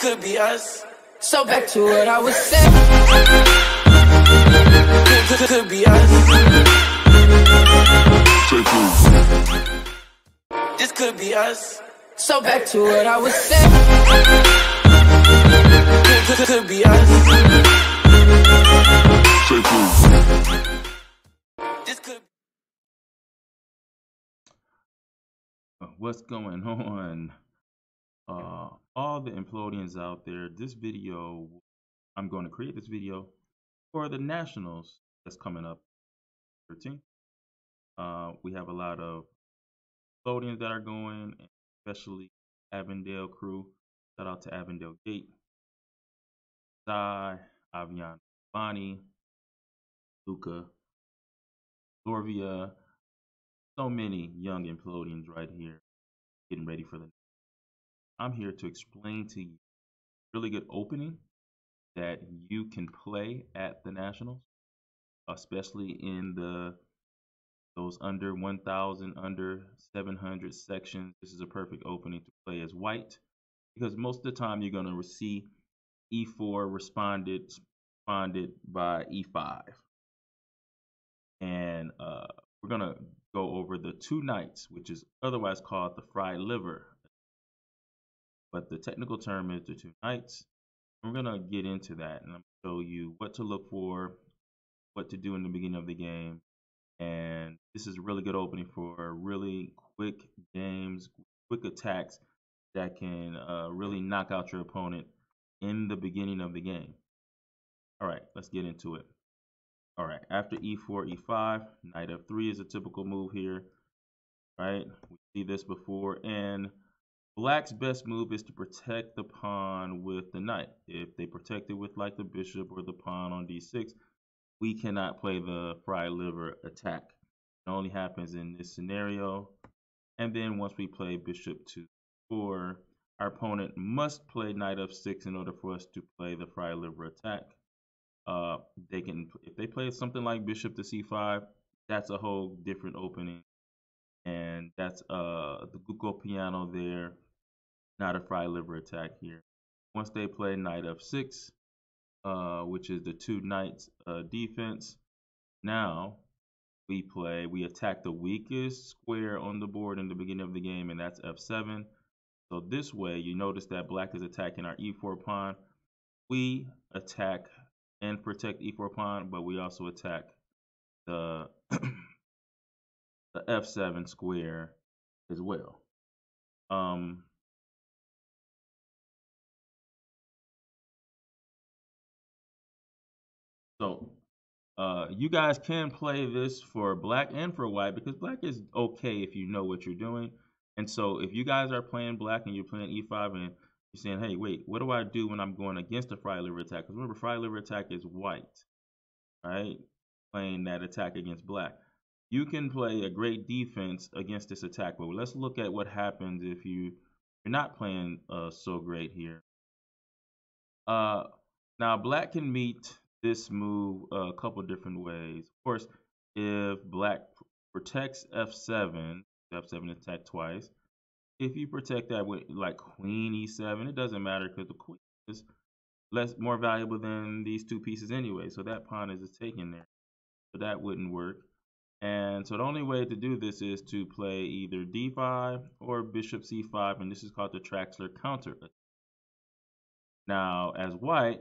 could be us. So back to what I was saying. Could be us. This could be us. So back to what I was saying. Could be us. This could. What's going on? All the Implodians out there, this video, I'm going to create this video for the Nationals that's coming up 13th. We have a lot of Implodians that are going, especially Avondale crew. Shout out to Avondale Gate, Sai, Avian, Bonnie, Luca, Lorvia. So many young Implodians right here getting ready for the. I'm here to explain to you a really good opening that you can play at the Nationals, especially in those under 1,000, under 700 sections. This is a perfect opening to play as white because most of the time you're going to see E4 responded by E5. And we're going to go over the two knights, which is otherwise called the fried liver. But the technical term is the two knights. We're going to get into that, and I'm going to show you what to look for, what to do in the beginning of the game. And this is a really good opening for really quick games, quick attacks that can really knock out your opponent in the beginning of the game. All right, let's get into it. All right, after E4, E5, knight F3 is a typical move here, right? We see this before, and Black's best move is to protect the pawn with the knight. If they protect it with like the bishop or the pawn on D6, we cannot play the fried liver attack. It only happens in this scenario. And then once we play bishop to 4, our opponent must play knight F6 in order for us to play the fried liver attack. If they play something like bishop to C5, that's a whole different opening. And that's the Gucco piano there, not a fried liver attack here. Once they play knight F6, which is the two knights defense, now we attack the weakest square on the board in the beginning of the game, and that's F7. So this way, you notice that Black is attacking our E4 pawn. We attack and protect E4 pawn, but we also attack the the F7 square as well. So you guys can play this for Black and for White because Black is okay if you know what you're doing. And so if you guys are playing Black and you're playing E5 and you're saying, hey, wait, what do I do when I'm going against a fried liver attack? Because remember, fried liver attack is White, right? Playing that attack against Black. You can play a great defense against this attack, but let's look at what happens if you're not playing so great here. Now, Black can meet this move a couple different ways. Of course, if Black protects F7, F7 attack twice. If you protect that with like Queen E7, it doesn't matter because the Queen is more valuable than these two pieces anyway. So that pawn is just taken there. So that wouldn't work. And so the only way to do this is to play either D5 or Bishop C5, and this is called the Traxler counter. Now, as White,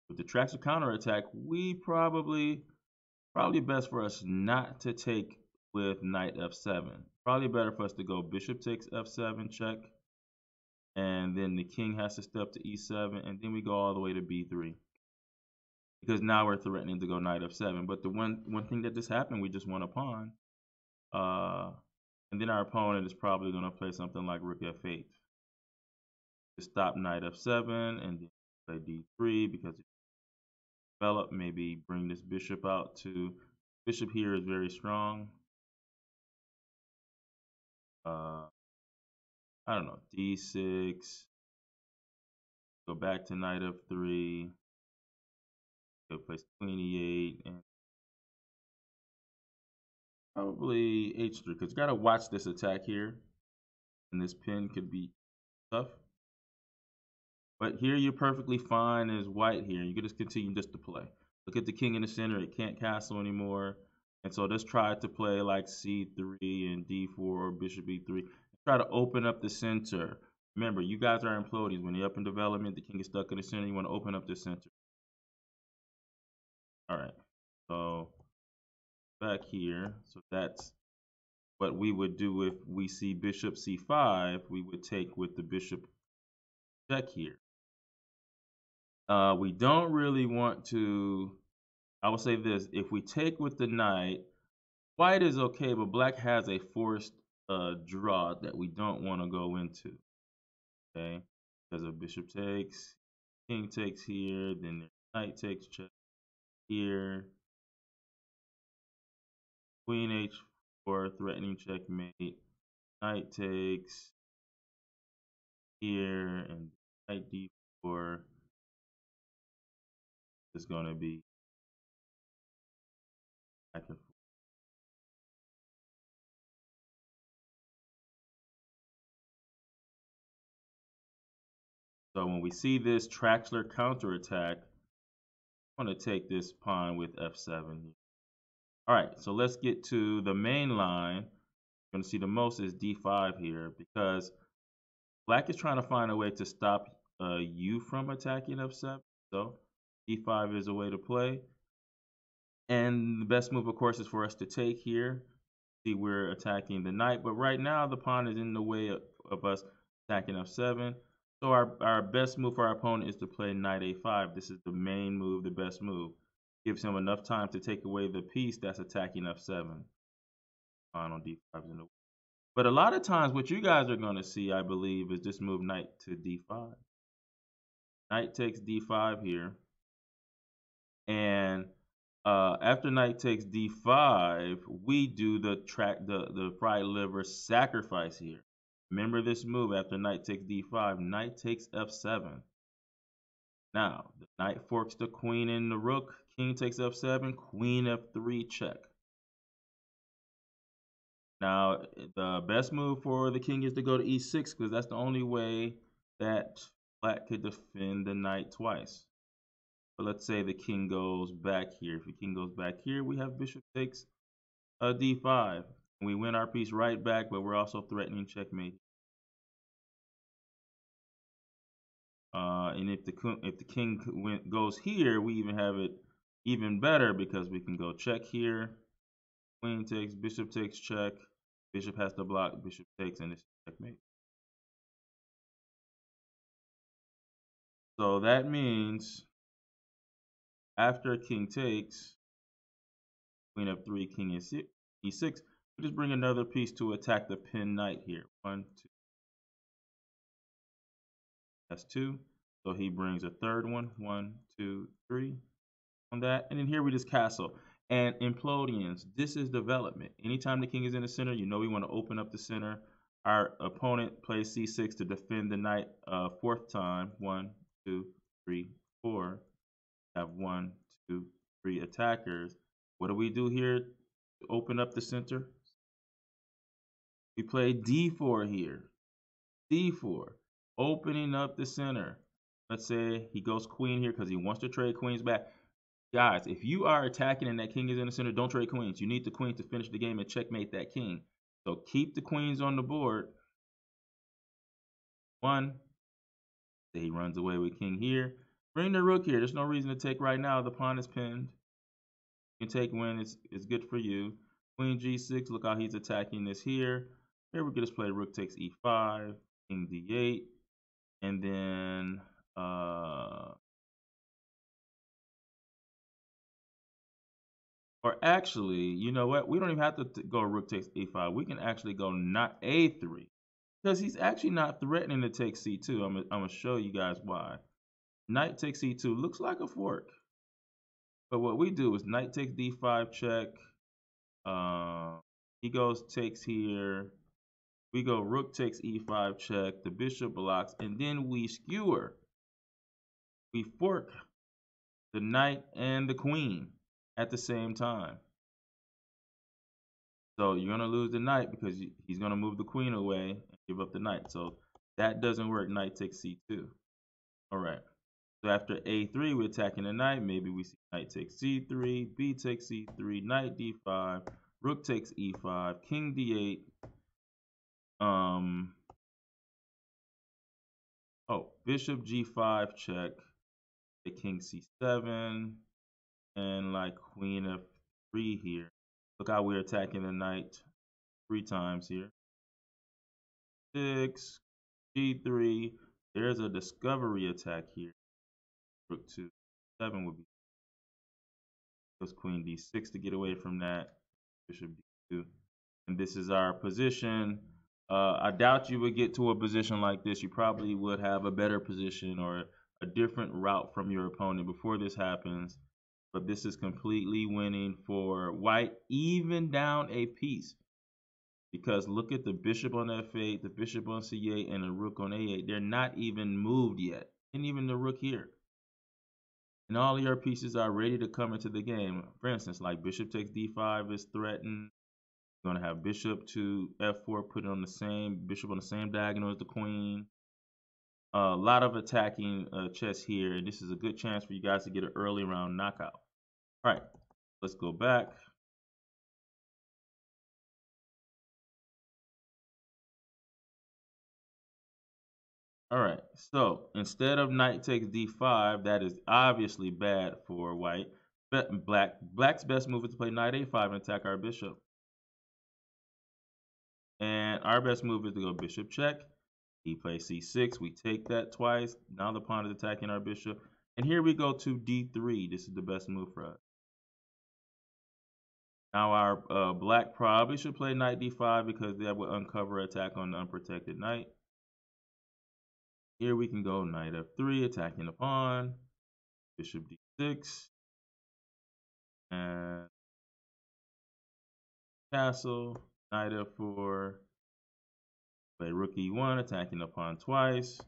with the Traxler counter attack, we probably best for us not to take with knight F7. Probably better for us to go bishop takes F7 check, and then the king has to step to E7, and then we go all the way to B3. Because now we're threatening to go knight F7. But the one thing that just happened, we just won a pawn. And then our opponent is probably going to play something like rook F8 to stop knight F7, and then play D3 because it develop, maybe bring this bishop out to, bishop here is very strong. I don't know, D6, go back to knight F3, go place queen E8, and probably H3, because you got to watch this attack here, and this pin could be tough. But here you're perfectly fine as white here. You can just continue just to play. Look at the king in the center. It can't castle anymore. And so just try to play like c3 and d4 or bishop e3. Try to open up the center. Remember, you guys are implodians. When you're up in development, the king is stuck in the center. You want to open up the center. All right. So back here. So that's what we would do if we see bishop c5. We would take with the bishop check here. We don't really want to, I will say this, if we take with the knight, white is okay, but black has a forced draw that we don't want to go into, okay? Because of bishop takes, king takes here, then the knight takes check here, queen h4, threatening checkmate, knight takes here, and knight d4 is going to be back and forth. So when we see this Traxler counterattack, I'm going to take this pawn with f7 here. All right, so let's get to the main line. You're going to see the most is d5 here because black is trying to find a way to stop you from attacking f7. So d5 is a way to play. And the best move, of course, is for us to take here. See, we're attacking the knight, but right now the pawn is in the way of us attacking f7. So our best move for our opponent is to play knight a5. This is the main move, the best move. Gives him enough time to take away the piece that's attacking f7. Pawn on d5 is in the way. But a lot of times what you guys are going to see, I believe, is just move knight to d5. Knight takes d5 here. And after knight takes d5, we do the fried liver sacrifice here. Remember this move after knight takes d5, knight takes f7. Now, the knight forks the queen and the rook, king takes f7, queen f3 check. Now, the best move for the king is to go to e6 because that's the only way that black could defend the knight twice. But let's say the king goes back here. If the king goes back here, we have bishop takes d5. And we win our piece right back, but we're also threatening checkmate. And if the king goes here, we even have it even better because we can go check here. Queen takes, bishop takes check. Bishop has to block, bishop takes, and it's checkmate. So that means after king takes, queen f3, king e6, we just bring another piece to attack the pinned knight here. 1, 2. That's 2. So he brings a third one. 1, 2, 3 on that. And then here we just castle. And Implodians, this is development. Anytime the king is in the center, you know we want to open up the center. Our opponent plays c6 to defend the knight fourth time. 1, 2, 3, 4. Have 1, 2, 3 attackers. What do we do here to open up the center? We play d4 here. d4, opening up the center. Let's say he goes queen here because he wants to trade queens back. Guys, if you are attacking and that king is in the center, don't trade queens. You need the queen to finish the game and checkmate that king. So keep the queens on the board. 1. Say he runs away with king here. Bring the rook here. There's no reason to take right now. The pawn is pinned. You can take when it's good for you. Queen g6. Look how he's attacking this here. Here we can just play rook takes e5, king d8, and then or actually, you know what? We don't even have to go rook takes e5. We can actually go not a3 because he's actually not threatening to take c2. I'm gonna show you guys why. Knight takes c2 looks like a fork, but what we do is knight takes d5 check. He goes takes here. We go rook takes e5 check. The bishop blocks, and then we skewer. We fork the knight and the queen at the same time. So you're going to lose the knight because he's going to move the queen away and give up the knight. So that doesn't work. Knight takes c2. All right. So after a3, we're attacking the knight. Maybe we see knight takes c3, b takes c3, knight d5, rook takes e5, king d8. Bishop g5 check, the king c7, and like queen f3 here. Look how we're attacking the knight 3 times here. 6, g3. There's a discovery attack here. Rook 2, 7 would be. Goes queen d6 to get away from that. Bishop d2. And this is our position. I doubt you would get to a position like this. You probably would have a better position or a different route from your opponent before this happens. But this is completely winning for white, even down a piece. Because look at the bishop on f8, the bishop on c8, and the rook on a8. They're not even moved yet. And even the rook here. And all of your pieces are ready to come into the game. For instance, like bishop takes d5 is threatened. You're going to have bishop to f4, put it on the same bishop on the same diagonal as the queen. A lot of attacking chess here, and this is a good chance for you guys to get an early round knockout. All right, let's go back. All right, so instead of knight takes d5, that is obviously bad for white. But black's best move is to play knight a5 and attack our bishop. And our best move is to go bishop check. He plays c6. We take that twice. Now the pawn is attacking our bishop. And here we go to d3. This is the best move for us. Now our black probably should play knight d5 because that would uncover attack on the unprotected knight. Here we can go knight f3, attacking the pawn. Bishop d6. And castle. Knight f4. Play rook e1, attacking the pawn twice.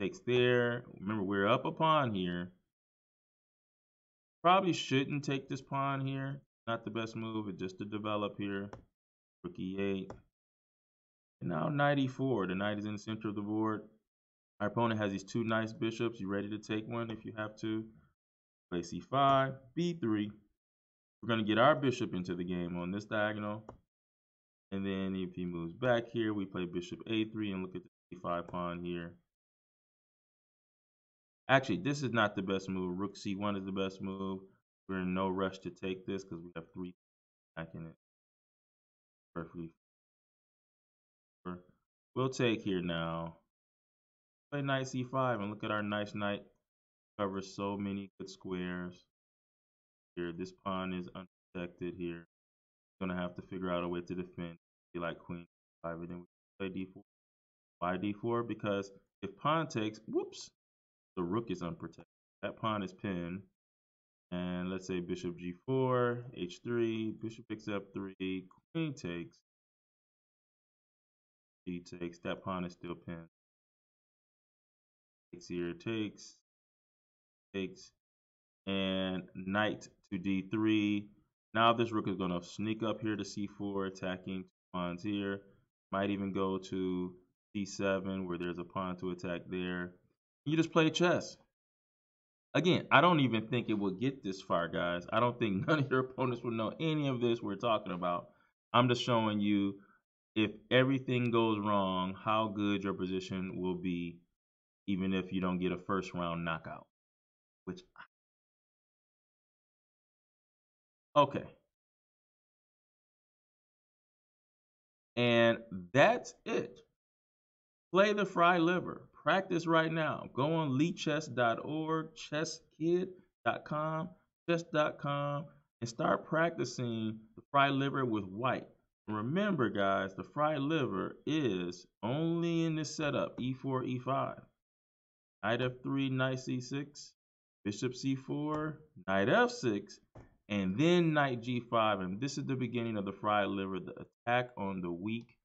Takes there. Remember, we're up a pawn here. Probably shouldn't take this pawn here. Not the best move. It's just to develop here. Rook e8. And now knight e4. The knight is in the center of the board. Our opponent has these two nice bishops. You ready to take one if you have to. Play c5, b3. We're going to get our bishop into the game on this diagonal. And then if he moves back here, we play bishop a3 and look at the c5 pawn here. Actually, this is not the best move. Rook c1 is the best move. We're in no rush to take this because we have 3 attacking it perfectly. We'll take here now. Play knight c5 and look at our nice knight. Covers so many good squares. Here, this pawn is unprotected here. Gonna have to figure out a way to defend. Be like queen 5, and then we play d4. Why d4? Because if pawn takes, whoops, the rook is unprotected. That pawn is pinned. And let's say bishop g4, h3, bishop takes f3, queen takes, d takes. That pawn is still pinned. Takes here, takes, and knight to d3. Now this rook is going to sneak up here to c4, attacking pawns here. Might even go to c7 where there's a pawn to attack there. You just play chess. Again, I don't even think it will get this far, guys. I don't think none of your opponents will know any of this we're talking about. I'm just showing you if everything goes wrong, how good your position will be, even if you don't get a first round knockout. Okay. And that's it. Play the fry liver. Practice right now. Go on leechess.org, chesskid.com, chess.com, and start practicing the fry liver with white. And remember, guys, the fry liver is only in this setup, e4, e5. Knight f3, knight c6, bishop c4, knight f6, and then knight g5. And this is the beginning of the fry liver, the attack on the weak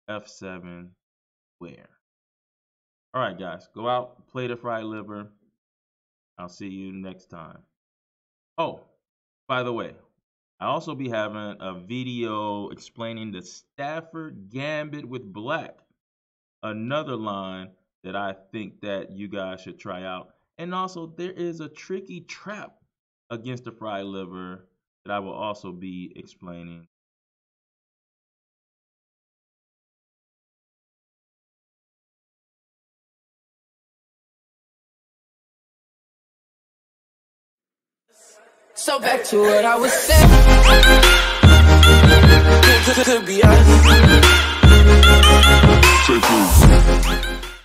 f7 square. All right, guys, go out, play the fried liver. I'll see you next time. Oh, by the way, I'll also be having a video explaining the Stafford Gambit with black, another line that I think that you guys should try out. And also, there is a tricky trap against the fried liver that I will also be explaining. So back to what I was saying. could be us. Take